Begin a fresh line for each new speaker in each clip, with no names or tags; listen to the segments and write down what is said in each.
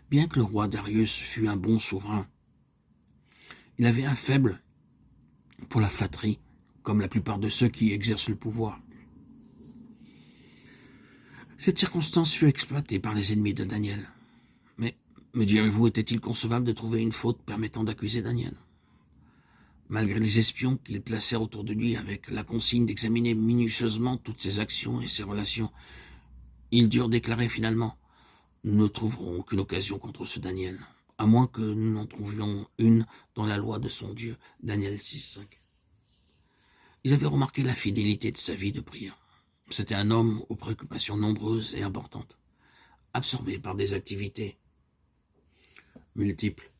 Bien que le roi Darius fût un bon souverain, il avait un faible pour la flatterie, comme la plupart de ceux qui exercent le pouvoir. Cette circonstance fut exploitée par les ennemis de Daniel. Mais, me direz-vous, était-il concevable de trouver une faute permettant d'accuser Daniel? Malgré les espions qu'ils placèrent autour de lui avec la consigne d'examiner minutieusement toutes ses actions et ses relations, ils durent déclarer finalement « Nous ne trouverons aucune occasion contre ce Daniel, à moins que nous n'en trouvions une dans la loi de son Dieu. » Daniel 6,5. Ils avaient remarqué la fidélité de sa vie de prière. C'était un homme aux préoccupations nombreuses et importantes, absorbé par des activités multiples.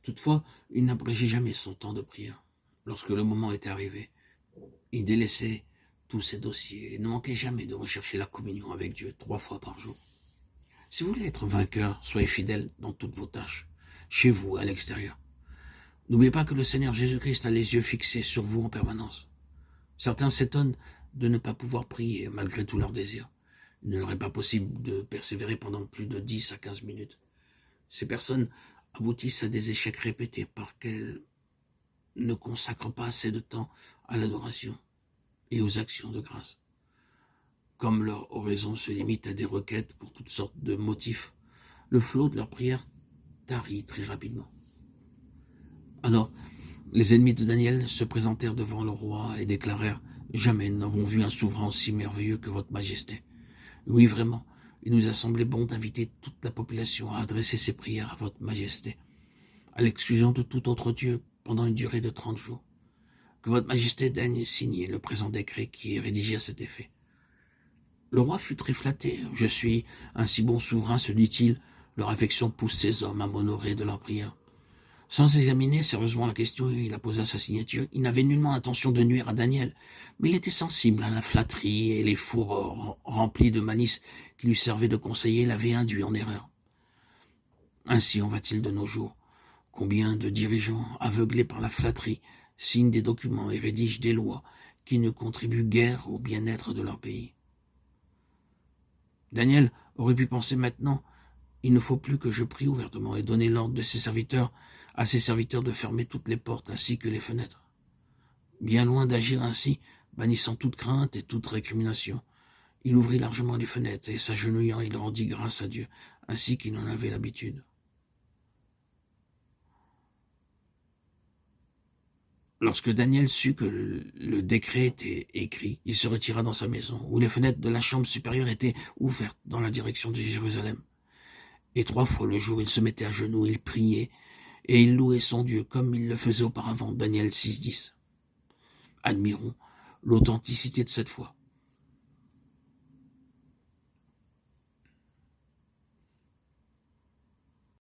Toutefois, il n'abrégeait jamais son temps de prière. Lorsque le moment était arrivé, il délaissait tous ses dossiers et ne manquait jamais de rechercher la communion avec Dieu 3 fois par jour. Si vous voulez être vainqueur, soyez fidèle dans toutes vos tâches, chez vous et à l'extérieur. N'oubliez pas que le Seigneur Jésus-Christ a les yeux fixés sur vous en permanence. Certains s'étonnent de ne pas pouvoir prier malgré tous leurs désirs. Il ne leur est pas possible de persévérer pendant plus de 10 à 15 minutes. Ces personnes aboutissent à des échecs répétés parce qu'elles ne consacrent pas assez de temps à l'adoration et aux actions de grâce. Comme leur oraison se limite à des requêtes pour toutes sortes de motifs, le flot de leur prière tarit très rapidement. Alors, les ennemis de Daniel se présentèrent devant le roi et déclarèrent « Jamais nous n'avons vu un souverain aussi merveilleux que votre majesté. Oui, vraiment, il nous a semblé bon d'inviter toute la population à adresser ses prières à votre majesté, à l'exclusion de tout autre dieu pendant une durée de 30 jours. Que votre majesté daigne signer le présent décret qui est rédigé à cet effet. » Le roi fut très flatté. « Je suis un si bon souverain, se dit-il, leur affection pousse ces hommes à m'honorer de leur prière. » Sans examiner sérieusement la question, il apposa sa signature. Il n'avait nullement l'intention de nuire à Daniel, mais il était sensible à la flatterie et les fours remplis de malice qui lui servaient de conseiller l'avaient induit en erreur. Ainsi en va-t-il de nos jours. Combien de dirigeants, aveuglés par la flatterie, signent des documents et rédigent des lois qui ne contribuent guère au bien-être de leur pays. Daniel aurait pu penser maintenant « Il ne faut plus que je prie ouvertement et donner l'ordre à ses serviteurs de fermer toutes les portes ainsi que les fenêtres. » Bien loin d'agir ainsi, bannissant toute crainte et toute récrimination, il ouvrit largement les fenêtres et s'agenouillant, il rendit grâce à Dieu, ainsi qu'il en avait l'habitude. Lorsque Daniel sut que le décret était écrit, il se retira dans sa maison, où les fenêtres de la chambre supérieure étaient ouvertes dans la direction de Jérusalem. Et 3 fois le jour, il se mettait à genoux, il priait, et il louait son Dieu comme il le faisait auparavant. Daniel 6,10. Admirons l'authenticité de cette foi.